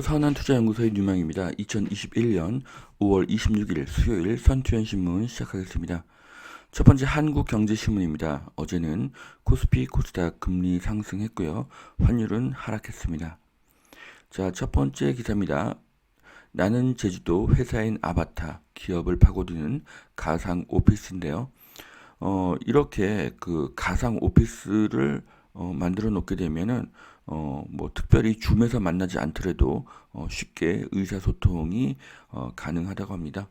선한투자연구소의 뉴망입니다. 2021년 5월 26일 수요일 선투연신문 시작하겠습니다. 첫 번째 한국경제신문입니다. 어제는 코스피, 코스닥 금리 상승했고요. 환율은 하락했습니다. 자, 첫 번째 기사입니다. 나는 제주도 회사인 아바타, 기업을 파고드는 가상 오피스인데요. 이렇게 그 가상 오피스를 만들어 놓게 되면은 뭐 특별히 줌에서 만나지 않더라도 쉽게 의사소통이 가능하다고 합니다.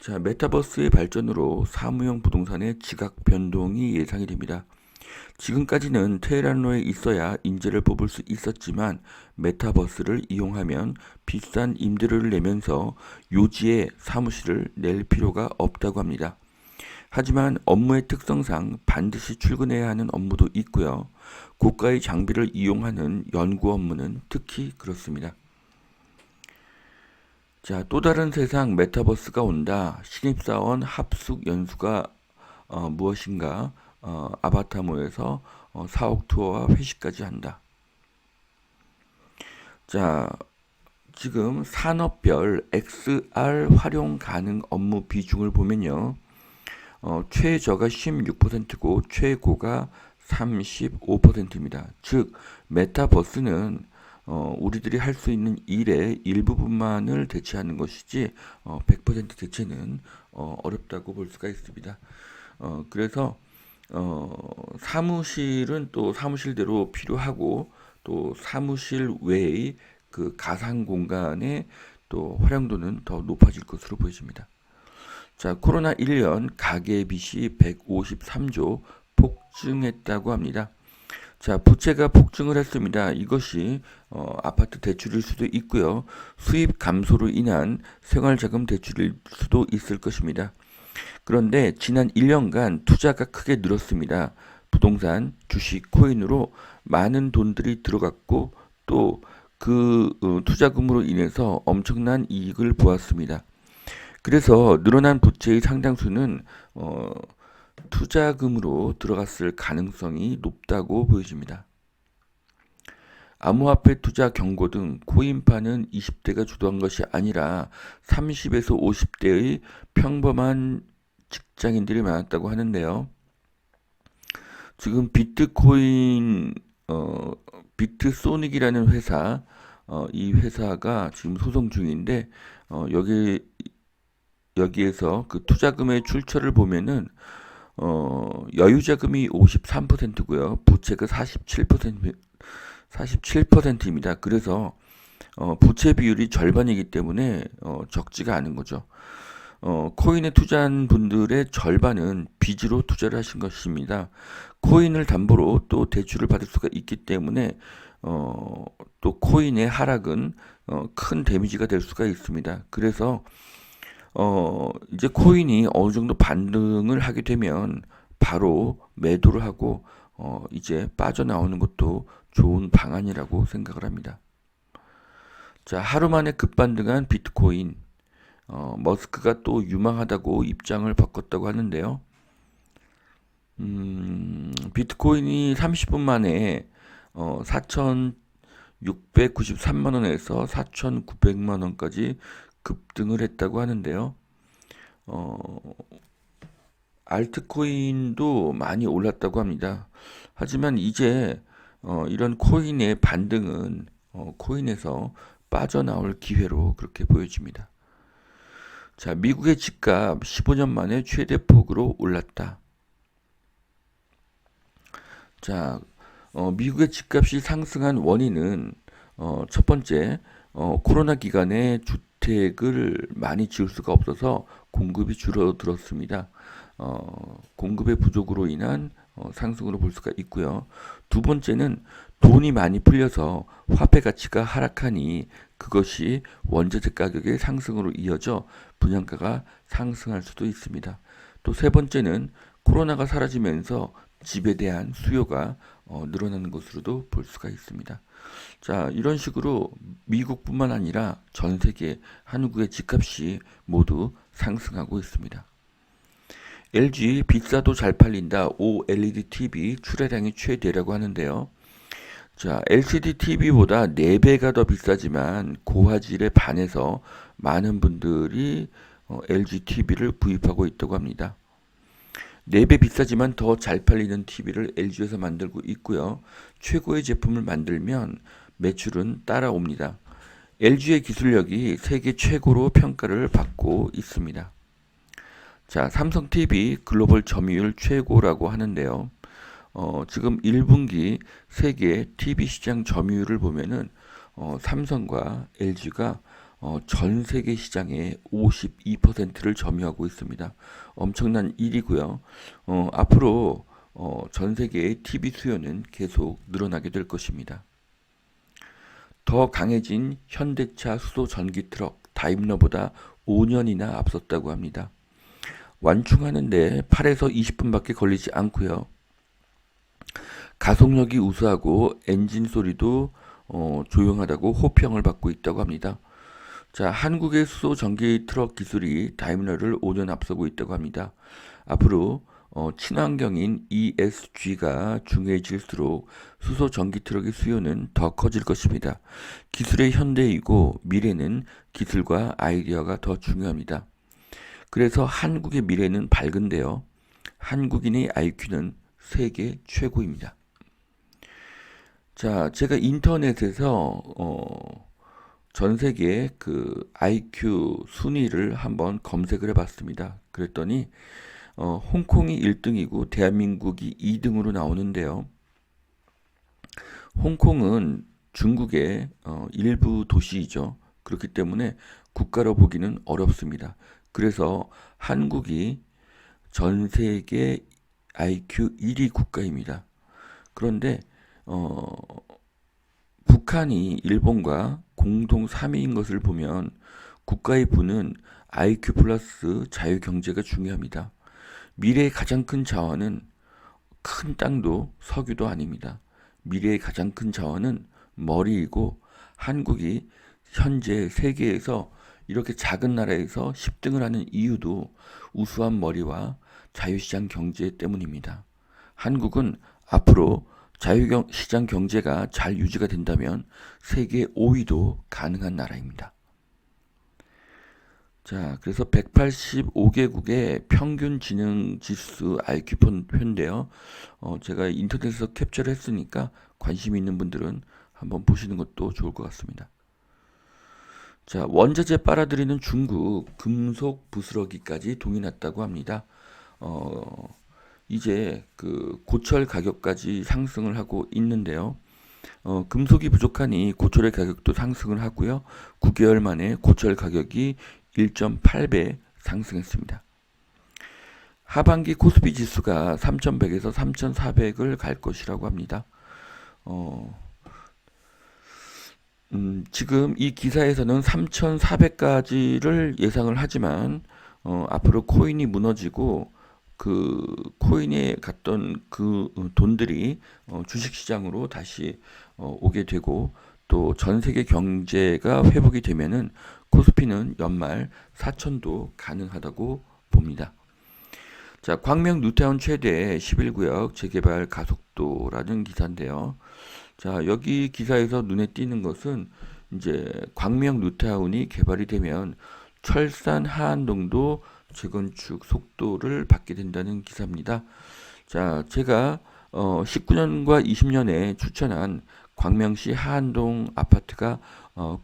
자, 메타버스의 발전으로 사무용 부동산의 지각 변동이 예상이 됩니다. 지금까지는 테헤란로에 있어야 인재를 뽑을 수 있었지만 메타버스를 이용하면 비싼 임대료를 내면서 요지에 사무실을 낼 필요가 없다고 합니다. 하지만 업무의 특성상 반드시 출근해야 하는 업무도 있고요. 고가의 장비를 이용하는 연구 업무는 특히 그렇습니다. 자, 또 다른 세상 메타버스가 온다. 신입사원 합숙 연수가 무엇인가? 아바타모에서 사옥 투어와 회식까지 한다. 자, 지금 산업별 XR 활용 가능 업무 비중을 보면요. 최저가 16%고 최고가 35%입니다. 즉 메타버스는 우리들이 할 수 있는 일의 일부분만을 대체하는 것이지 100% 대체는 어렵다고 볼 수가 있습니다. 그래서 사무실은 또 사무실대로 필요하고 또 사무실 외의 그 가상 공간의 또 활용도는 더 높아질 것으로 보여집니다. 자, 코로나 1년 가계 빚이 153조 폭증했다고 합니다. 자, 부채가 폭증을 했습니다. 이것이 아파트 대출일 수도 있고요. 수입 감소로 인한 생활자금 대출일 수도 있을 것입니다. 그런데 지난 1년간 투자가 크게 늘었습니다. 부동산, 주식, 코인으로 많은 돈들이 들어갔고 또 그 투자금으로 인해서 엄청난 이익을 보았습니다. 그래서 늘어난 부채의 상당수는 투자금으로 들어갔을 가능성이 높다고 보여집니다. 암호화폐 투자 경고 등 코인파는 20대가 주도한 것이 아니라 30에서 50대의 평범한 직장인들이 많았다고 하는데요. 지금 비트코인 비트소닉이라는 회사 이 회사가 지금 소송 중인데 여기에서 그 투자금의 출처를 보면은 여유자금이 53%고요. 부채가 47%입니다. 그래서 부채 비율이 절반이기 때문에 적지가 않은 거죠. 코인에 투자한 분들의 절반은 빚으로 투자를 하신 것입니다. 코인을 담보로 또 대출을 받을 수가 있기 때문에 또 코인의 하락은 큰 데미지가 될 수가 있습니다. 그래서 이제 코인이 어느 정도 반등을 하게 되면 바로 매도를 하고 이제 빠져나오는 것도 좋은 방안이라고 생각을 합니다. 자, 하루 만에 급반등한 비트코인. 머스크가 또 유망하다고 입장을 바꿨다고 하는데요. 비트코인이 30분 만에 4,693만 원에서 4,900만 원까지 급등을 했다고 하는데요. 알트코인도 많이 올랐다고 합니다. 하지만 이제 이런 코인의 반등은 코인에서 빠져나올 기회로 그렇게 보여집니다. 자, 미국의 집값 15년 만에 최대 폭으로 올랐다. 자, 미국의 집값이 상승한 원인은 첫 번째, 코로나 기간에 주택을 많이 지을 수가 없어서 공급이 줄어들었습니다. 공급의 부족으로 인한 상승으로 볼 수가 있고요. 두 번째는 돈이 많이 풀려서 화폐 가치가 하락하니 그것이 원자재 가격의 상승으로 이어져 분양가가 상승할 수도 있습니다. 또 세 번째는 코로나가 사라지면서 집에 대한 수요가 늘어나는 것으로도 볼 수가 있습니다. 자, 이런 식으로 미국뿐만 아니라 전 세계 한국의 집값이 모두 상승하고 있습니다. LG 비싸도 잘 팔린다. OLED TV 출하량이 최대라고 하는데요. 자, LCD TV보다 4배가 더 비싸지만 고화질에 반해서 많은 분들이 LG TV를 구입하고 있다고 합니다. 4배 비싸지만 더 잘 팔리는 TV를 LG에서 만들고 있고요. 최고의 제품을 만들면 매출은 따라옵니다. LG의 기술력이 세계 최고로 평가를 받고 있습니다. 자, 삼성 TV 글로벌 점유율 최고라고 하는데요. 지금 1분기 세계 TV 시장 점유율을 보면은 삼성과 LG가 전 세계 시장의 52%를 점유하고 있습니다. 엄청난 일이고요. 앞으로 전 세계의 TV 수요는 계속 늘어나게 될 것입니다. 더 강해진 현대차 수소 전기 트럭 다임러보다 5년이나 앞섰다고 합니다. 완충하는데 8에서 20분밖에 걸리지 않고요. 가속력이 우수하고 엔진 소리도 조용하다고 호평을 받고 있다고 합니다. 자, 한국의 수소 전기 트럭 기술이 다임러를 5년 앞서고 있다고 합니다. 앞으로 친환경인 ESG가 중요해질수록 수소 전기 트럭의 수요는 더 커질 것입니다. 기술의 현대이고 미래는 기술과 아이디어가 더 중요합니다. 그래서 한국의 미래는 밝은데요. 한국인의 IQ는 세계 최고입니다. 자, 제가 인터넷에서 전 세계 그 IQ 순위를 한번 검색을 해봤습니다. 그랬더니 홍콩이 1등이고 대한민국이 2등으로 나오는데요. 홍콩은 중국의 일부 도시이죠. 그렇기 때문에 국가로 보기는 어렵습니다. 그래서 한국이 전 세계 IQ 1위 국가입니다. 그런데 북한이 일본과 공동 3위인 것을 보면 국가의 부는 IQ 플러스 자유경제가 중요합니다. 미래의 가장 큰 자원은 큰 땅도 석유도 아닙니다. 미래의 가장 큰 자원은 머리이고 한국이 현재 세계에서 이렇게 작은 나라에서 10등을 하는 이유도 우수한 머리와 자유시장 경제 때문입니다. 한국은 앞으로 자유시장 경제가 잘 유지가 된다면 세계 5위도 가능한 나라입니다. 자, 그래서 185개국의 평균 지능 지수 IQ표인데요. 제가 인터넷에서 캡처를 했으니까 관심 있는 분들은 한번 보시는 것도 좋을 것 같습니다. 자, 원자재 빨아들이는 중국 금속 부스러기까지 동이 났다고 합니다. 이제 그 고철 가격까지 상승을 하고 있는데요. 금속이 부족하니 고철의 가격도 상승을 하고요. 9개월 만에 고철 가격이 1.8배 상승했습니다. 하반기 코스피 지수가 3,100에서 3,400을 갈 것이라고 합니다. 지금 이 기사에서는 3,400까지를 예상을 하지만 앞으로 코인이 무너지고 그 코인에 갔던 그 돈들이 주식시장으로 다시 오게 되고 또 전 세계 경제가 회복이 되면은 코스피는 연말 4천도 가능하다고 봅니다. 자, 광명 뉴타운 최대 11구역 재개발 가속도라는 기사인데요. 자, 여기 기사에서 눈에 띄는 것은 이제 광명 뉴타운이 개발이 되면 철산 하안동도 재건축 속도를 받게 된다는 기사입니다. 자, 제가 19년과 20년에 추천한 광명시 하안동 아파트가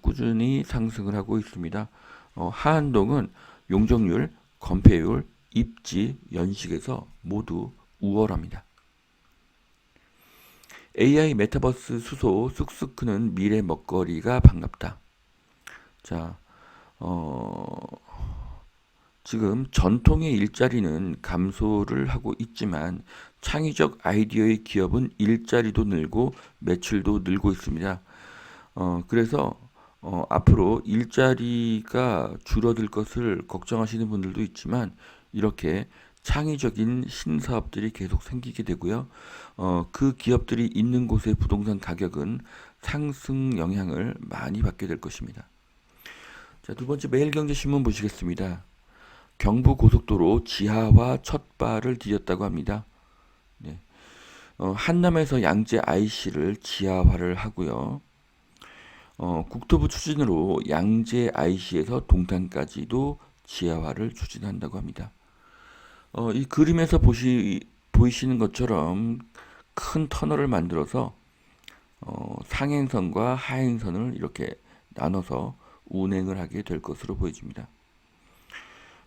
꾸준히 상승을 하고 있습니다. 하안동은 용적률, 건폐율, 입지, 연식에서 모두 우월합니다. AI 메타버스 수소 쑥쑥 크는 미래 먹거리가 반갑다. 자, 지금 전통의 일자리는 감소를 하고 있지만 창의적 아이디어의 기업은 일자리도 늘고 매출도 늘고 있습니다. 그래서 앞으로 일자리가 줄어들 것을 걱정하시는 분들도 있지만 이렇게 창의적인 신사업들이 계속 생기게 되고요. 그 기업들이 있는 곳의 부동산 가격은 상승 영향을 많이 받게 될 것입니다. 자, 두 번째 매일경제신문 보시겠습니다. 경부고속도로 지하화 첫 발을 디뎠다고 합니다. 네. 한남에서 양재 IC를 지하화를 하고요. 국토부 추진으로 양재 IC에서 동탄까지도 지하화를 추진한다고 합니다. 이 그림에서 보이시는 것처럼 큰 터널을 만들어서 상행선과 하행선을 이렇게 나눠서 운행을 하게 될 것으로 보여집니다.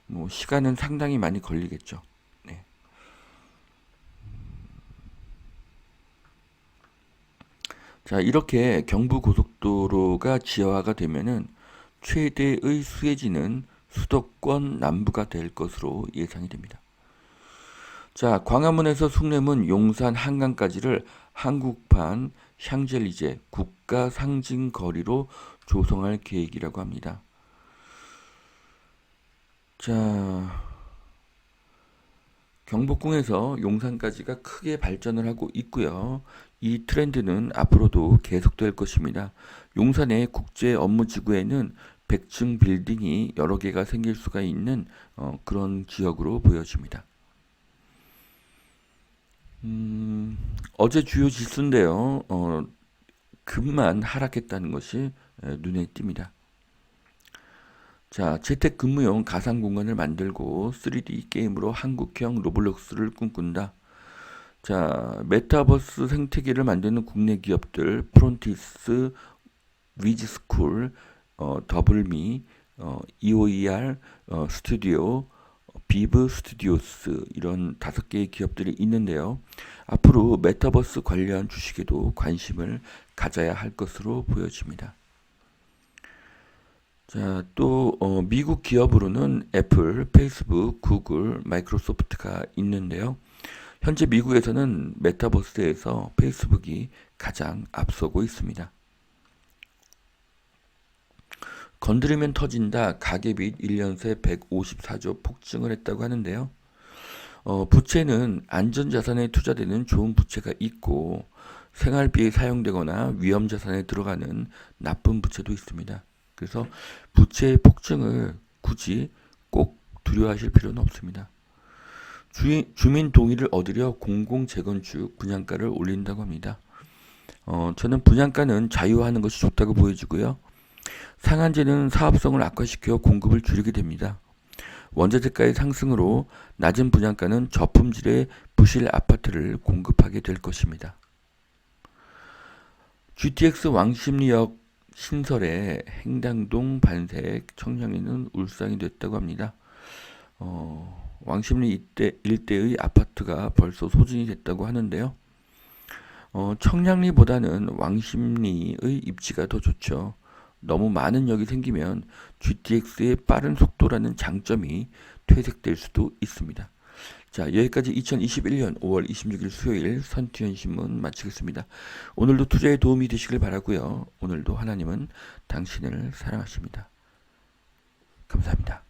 뭐 시간은 상당히 많이 걸리겠죠. 네. 자, 이렇게 경부고속도로가 지하화가 되면은 최대의 수혜지는 수도권 남부가 될 것으로 예상이 됩니다. 자, 광화문에서 숭례문, 용산, 한강까지를 한국판 샹젤리제 국가 상징 거리로 조성할 계획이라고 합니다. 자, 경복궁에서 용산까지가 크게 발전을 하고 있고요. 이 트렌드는 앞으로도 계속될 것입니다. 용산의 국제 업무지구에는 100층 빌딩이 여러 개가 생길 수가 있는 그런 지역으로 보여집니다. 어제 주요 지수인데요. 급만 하락했다는 것이 눈에 띕니다. 자, 재택근무용 가상 공간을 만들고 3D 게임으로 한국형 로블록스를 꿈꾼다. 자, 메타버스 생태계를 만드는 국내 기업들 프론티스, 위즈스쿨, 더블미, EOER 스튜디오, 비브 스튜디오스 이런 5개의 기업들이 있는데요. 앞으로 메타버스 관련 주식에도 관심을 가져야 할 것으로 보여집니다. 자, 또 미국 기업으로는 애플, 페이스북, 구글, 마이크로소프트가 있는데요. 현재 미국에서는 메타버스에서 페이스북이 가장 앞서고 있습니다. 건드리면 터진다. 가계빚 1년 새 154조 폭증을 했다고 하는데요. 부채는 안전자산에 투자되는 좋은 부채가 있고 생활비에 사용되거나 위험자산에 들어가는 나쁜 부채도 있습니다. 그래서 부채의 폭증을 굳이 꼭 두려워하실 필요는 없습니다. 주민 동의를 얻으려 공공 재건축 분양가를 올린다고 합니다. 저는 분양가는 자유화하는 것이 좋다고 보여지고요. 상한제는 사업성을 악화시켜 공급을 줄이게 됩니다. 원자재가의 상승으로 낮은 분양가는 저품질의 부실 아파트를 공급하게 될 것입니다. GTX 왕십리역 신설에 행당동, 반색, 청량리는 울상이 됐다고 합니다. 왕십리 일대의 아파트가 벌써 소진이 됐다고 하는데요. 청량리보다는 왕십리의 입지가 더 좋죠. 너무 많은 역이 생기면 GTX의 빠른 속도라는 장점이 퇴색될 수도 있습니다. 자, 여기까지 2021년 5월 26일 수요일 선티현 신문 마치겠습니다. 오늘도 투자에 도움이 되시길 바라고요. 오늘도 하나님은 당신을 사랑하십니다. 감사합니다.